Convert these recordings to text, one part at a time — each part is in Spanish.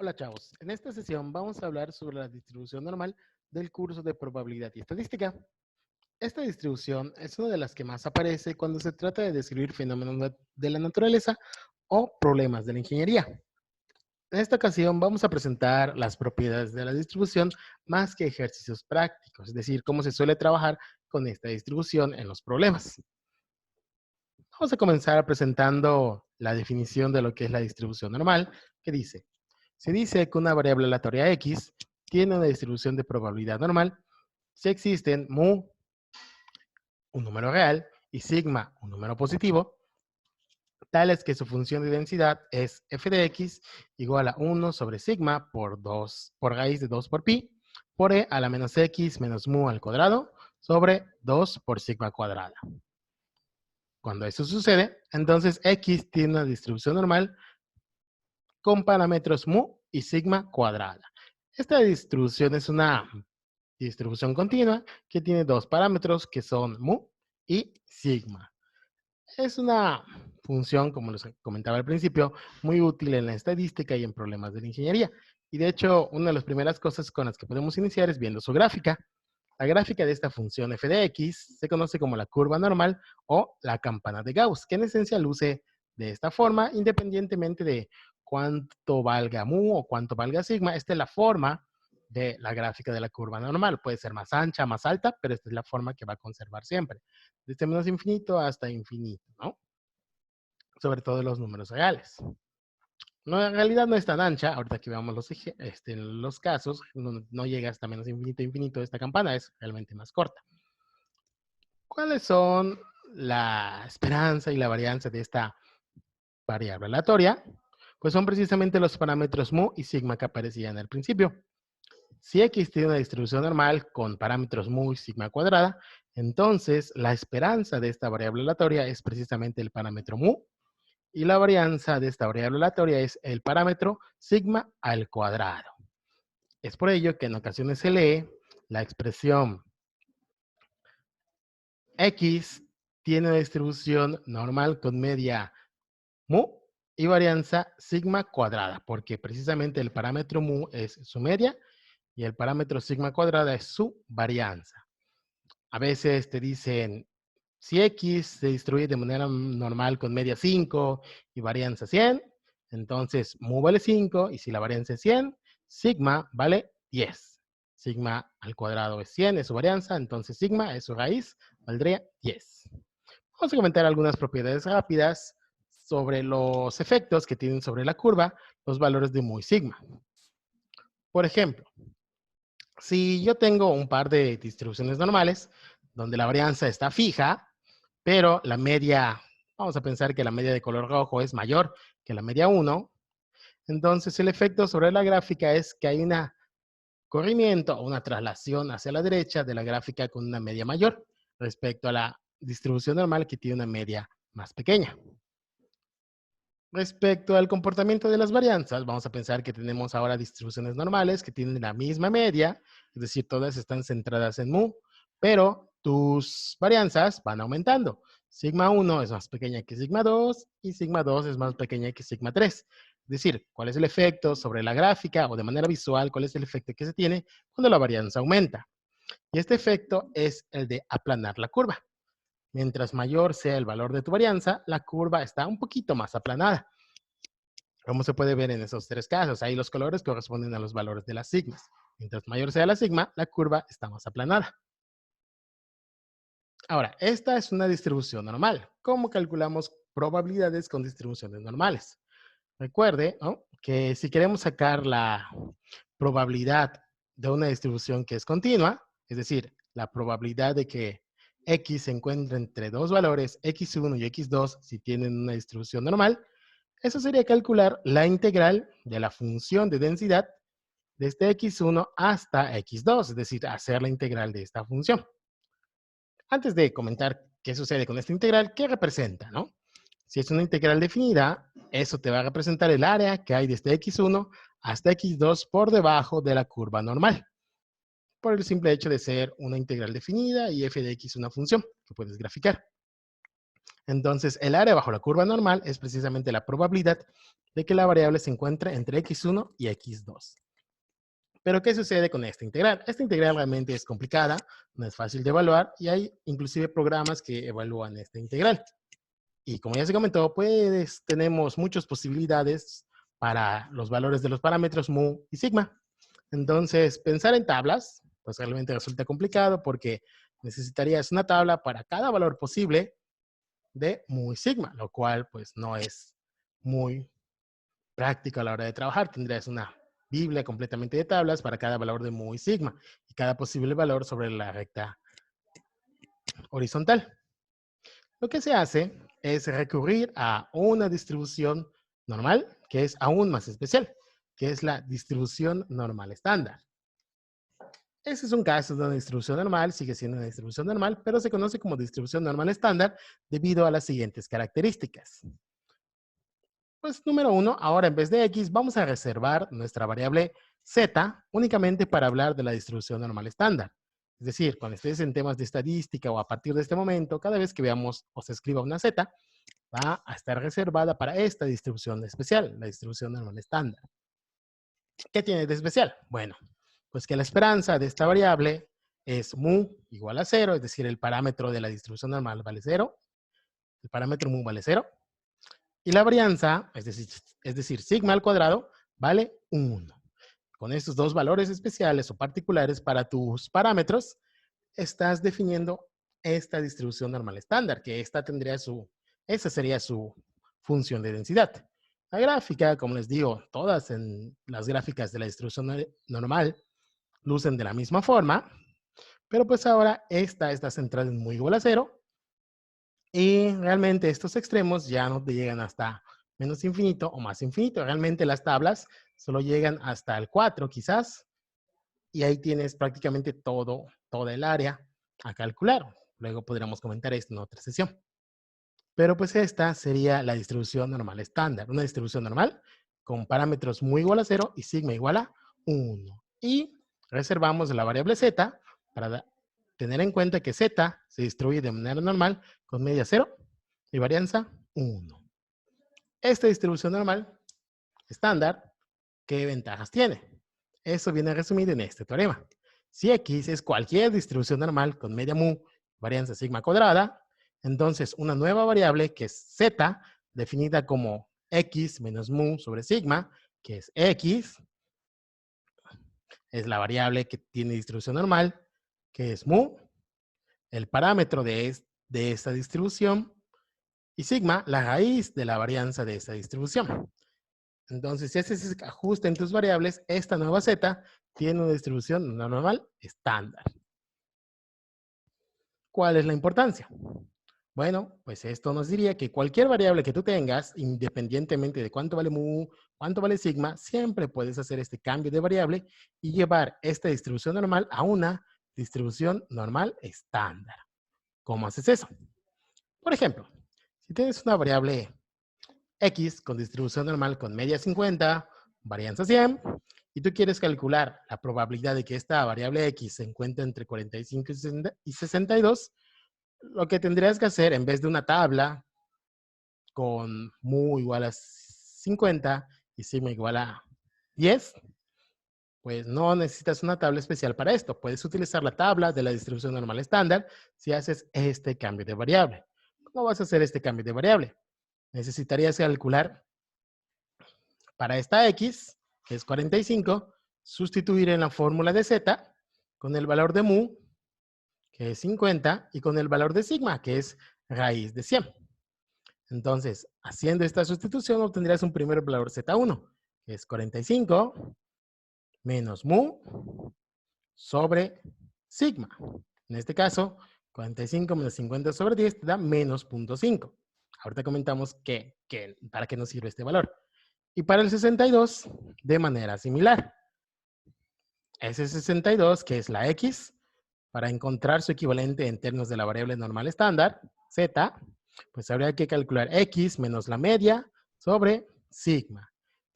Hola chavos, en esta sesión vamos a hablar sobre la distribución normal del curso de probabilidad y estadística. Esta distribución es una de las que más aparece cuando se trata de describir fenómenos de la naturaleza o problemas de la ingeniería. En esta ocasión vamos a presentar las propiedades de la distribución más que ejercicios prácticos, es decir, cómo se suele trabajar con esta distribución en los problemas. Vamos a comenzar presentando la definición de lo que es la distribución normal, que dice: se dice que una variable aleatoria x tiene una distribución de probabilidad normal si existen mu, un número real, y sigma, un número positivo, tales que su función de densidad es f de x igual a 1 sobre sigma por 2, por raíz de 2 por pi, por e a la menos x menos mu al cuadrado sobre 2 por sigma cuadrada. Cuando eso sucede, entonces x tiene una distribución normal con parámetros mu y sigma cuadrada. Esta distribución es una distribución continua que tiene dos parámetros que son mu y sigma. Es una función, como les comentaba al principio, muy útil en la estadística y en problemas de la ingeniería. Y de hecho, una de las primeras cosas con las que podemos iniciar es viendo su gráfica. La gráfica de esta función f de x se conoce como la curva normal o la campana de Gauss, que en esencia luce de esta forma, independientemente de cuánto valga mu o cuánto valga sigma. Esta es la forma de la gráfica de la curva normal. Puede ser más ancha, más alta, pero esta es la forma que va a conservar siempre. Desde menos infinito hasta infinito, ¿no? Sobre todo los números reales. No, en realidad no es tan ancha, ahorita que veamos los casos, no llega hasta menos infinito, infinito esta campana, es realmente más corta. ¿Cuáles son la esperanza y la varianza de esta variable aleatoria? Pues son precisamente los parámetros mu y sigma que aparecían al principio. Si x tiene una distribución normal con parámetros mu y sigma cuadrada, entonces la esperanza de esta variable aleatoria es precisamente el parámetro mu, y la varianza de esta variable aleatoria es el parámetro sigma al cuadrado. Es por ello que en ocasiones se lee la expresión x tiene una distribución normal con media mu y varianza sigma cuadrada, porque precisamente el parámetro mu es su media y el parámetro sigma cuadrada es su varianza. A veces te dicen, si x se distribuye de manera normal con media 5 y varianza 100, entonces mu vale 5, y si la varianza es 100, sigma vale 10. Sigma al cuadrado es 100, es su varianza, entonces sigma es su raíz, valdría 10. Vamos a comentar algunas propiedades rápidas sobre los efectos que tienen sobre la curva los valores de mu y sigma. Por ejemplo, si yo tengo un par de distribuciones normales, donde la varianza está fija, pero la media, vamos a pensar que la media de color rojo es mayor que la media 1, entonces el efecto sobre la gráfica es que hay un corrimiento o una traslación hacia la derecha de la gráfica con una media mayor respecto a la distribución normal que tiene una media más pequeña. Respecto al comportamiento de las varianzas, vamos a pensar que tenemos ahora distribuciones normales que tienen la misma media, es decir, todas están centradas en mu, pero tus varianzas van aumentando. Sigma 1 es más pequeña que sigma 2 y sigma 2 es más pequeña que sigma 3. Es decir, ¿cuál es el efecto sobre la gráfica o de manera visual? ¿Cuál es el efecto que se tiene cuando la varianza aumenta? Y este efecto es el de aplanar la curva. Mientras mayor sea el valor de tu varianza, la curva está un poquito más aplanada. Como se puede ver en esos tres casos, ahí los colores corresponden a los valores de las sigmas. Mientras mayor sea la sigma, la curva está más aplanada. Ahora, esta es una distribución normal. ¿Cómo calculamos probabilidades con distribuciones normales? Recuerde, ¿no?, que si queremos sacar la probabilidad de una distribución que es continua, es decir, la probabilidad de que x se encuentre entre dos valores, x1 y x2, si tienen una distribución normal, eso sería calcular la integral de la función de densidad desde x1 hasta x2, es decir, hacer la integral de esta función. Antes de comentar qué sucede con esta integral, ¿qué representa, no? Si es una integral definida, eso te va a representar el área que hay desde x1 hasta x2 por debajo de la curva normal, por el simple hecho de ser una integral definida y f de x una función que puedes graficar. Entonces, el área bajo la curva normal es precisamente la probabilidad de que la variable se encuentre entre x1 y x2. Pero, ¿qué sucede con esta integral? Esta integral realmente es complicada, no es fácil de evaluar y hay inclusive programas que evalúan esta integral. Y como ya se comentó, pues tenemos muchas posibilidades para los valores de los parámetros mu y sigma. Entonces, pensar en tablas, pues realmente resulta complicado porque necesitarías una tabla para cada valor posible de mu y sigma, lo cual pues no es muy práctico a la hora de trabajar. Tendrías una biblia completamente de tablas para cada valor de mu y sigma y cada posible valor sobre la recta horizontal. Lo que se hace es recurrir a una distribución normal que es aún más especial, que es la distribución normal estándar. Ese es un caso de una distribución normal, sigue siendo una distribución normal, pero se conoce como distribución normal estándar debido a las siguientes características. Pues número uno, ahora en vez de x vamos a reservar nuestra variable z únicamente para hablar de la distribución normal estándar. Es decir, cuando estés en temas de estadística o a partir de este momento, cada vez que veamos o se escriba una z, va a estar reservada para esta distribución especial, la distribución normal estándar. ¿Qué tiene de especial? Bueno, pues que la esperanza de esta variable es mu igual a 0, es decir, el parámetro de la distribución normal vale 0, el parámetro mu vale 0, y la varianza, es decir, sigma al cuadrado, vale 1. Con estos dos valores especiales o particulares para tus parámetros, estás definiendo esta distribución normal estándar, que esa sería su función de densidad. La gráfica, como les digo, todas en las gráficas de la distribución normal lucen de la misma forma, pero pues ahora esta está centrada en mu igual a 0 y realmente estos extremos ya no te llegan hasta menos infinito o más infinito. Realmente las tablas solo llegan hasta el 4 quizás y ahí tienes prácticamente toda el área a calcular. Luego podríamos comentar esto en otra sesión. Pero pues esta sería la distribución normal estándar. Una distribución normal con parámetros mu igual a 0 y sigma igual a 1. Y reservamos la variable z para tener en cuenta que z se distribuye de manera normal con media 0 y varianza 1. Esta distribución normal estándar, ¿qué ventajas tiene? Eso viene resumido en este teorema. Si x es cualquier distribución normal con media mu, varianza sigma cuadrada, entonces una nueva variable que es z, definida como x menos mu sobre sigma, que es x, es la variable que tiene distribución normal, que es mu, el parámetro de esta distribución, y sigma, la raíz de la varianza de esta distribución. Entonces, si haces ese ajuste en tus variables, esta nueva z tiene una distribución normal estándar. ¿Cuál es la importancia? Bueno, pues esto nos diría que cualquier variable que tú tengas, independientemente de cuánto vale mu, cuánto vale sigma, siempre puedes hacer este cambio de variable y llevar esta distribución normal a una distribución normal estándar. ¿Cómo haces eso? Por ejemplo, si tienes una variable x con distribución normal con media 50, varianza 100, y tú quieres calcular la probabilidad de que esta variable x se encuentre entre 45 y 62, lo que tendrías que hacer en vez de una tabla con mu igual a 50 y sigma igual a 10, pues no necesitas una tabla especial para esto. Puedes utilizar la tabla de la distribución normal estándar si haces este cambio de variable. ¿Cómo vas a hacer este cambio de variable? Necesitarías calcular para esta x, que es 45, sustituir en la fórmula de z con el valor de mu, que es 50, y con el valor de sigma, que es raíz de 100. Entonces, haciendo esta sustitución, obtendrías un primer valor z1, que es 45 menos mu sobre sigma. En este caso, 45 menos 50 sobre 10 te da menos 0.5. Ahorita comentamos para qué nos sirve este valor. Y para el 62, de manera similar. Ese 62, que es la x, para encontrar su equivalente en términos de la variable normal estándar, z, pues habría que calcular x menos la media sobre sigma.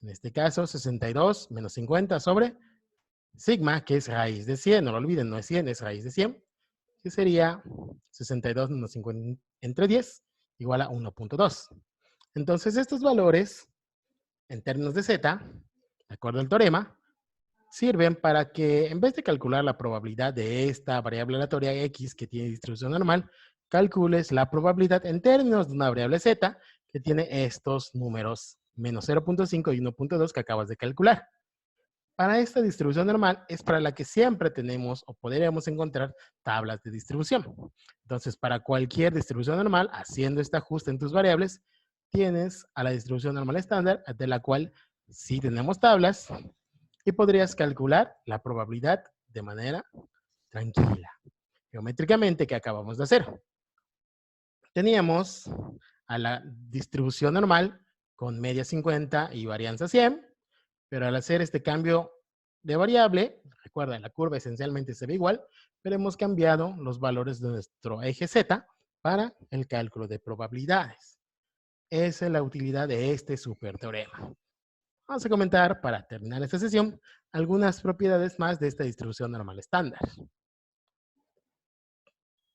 En este caso, 62 menos 50 sobre sigma, que es raíz de 100. No lo olviden, no es 100, es raíz de 100. Que sería 62 menos 50 entre 10. igual a 1.2. Entonces, estos valores, en términos de z, de acuerdo al teorema, sirven para que en vez de calcular la probabilidad de esta variable aleatoria x que tiene distribución normal, calcules la probabilidad en términos de una variable z que tiene estos números menos 0.5 y 1.2 que acabas de calcular. Para esta distribución normal es para la que siempre tenemos o podríamos encontrar tablas de distribución. Entonces, para cualquier distribución normal, haciendo este ajuste en tus variables, tienes a la distribución normal estándar, de la cual sí tenemos tablas, y podrías calcular la probabilidad de manera tranquila, geométricamente, que acabamos de hacer. Teníamos a la distribución normal con media 50 y varianza 100, pero al hacer este cambio de variable, recuerda, la curva esencialmente se ve igual, pero hemos cambiado los valores de nuestro eje Z para el cálculo de probabilidades. Esa es la utilidad de este superteorema. Vamos a comentar, para terminar esta sesión, algunas propiedades más de esta distribución normal estándar.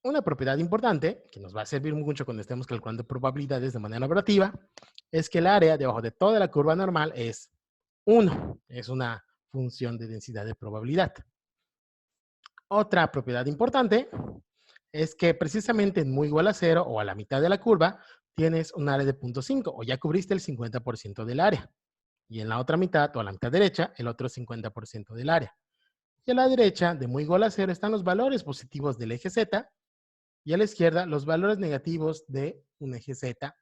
Una propiedad importante, que nos va a servir mucho cuando estemos calculando probabilidades de manera operativa, es que el área debajo de toda la curva normal es 1. Es una función de densidad de probabilidad. Otra propiedad importante es que precisamente en muy igual a 0 o a la mitad de la curva tienes un área de 0.5 o ya cubriste el 50% del área. Y en la otra mitad o a la mitad derecha el otro 50% del área. Y a la derecha de muy igual a 0 están los valores positivos del eje Z y a la izquierda los valores negativos de un eje Z,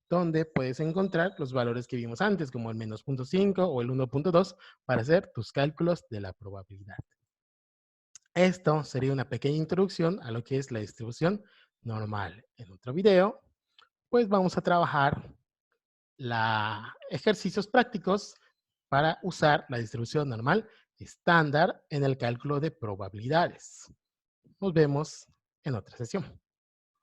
donde puedes encontrar los valores que vimos antes, como el menos 0.5 o el 1.2, para hacer tus cálculos de la probabilidad. Esto sería una pequeña introducción a lo que es la distribución normal. En otro video, pues vamos a trabajar ejercicios prácticos para usar la distribución normal estándar en el cálculo de probabilidades. Nos vemos en otra sesión.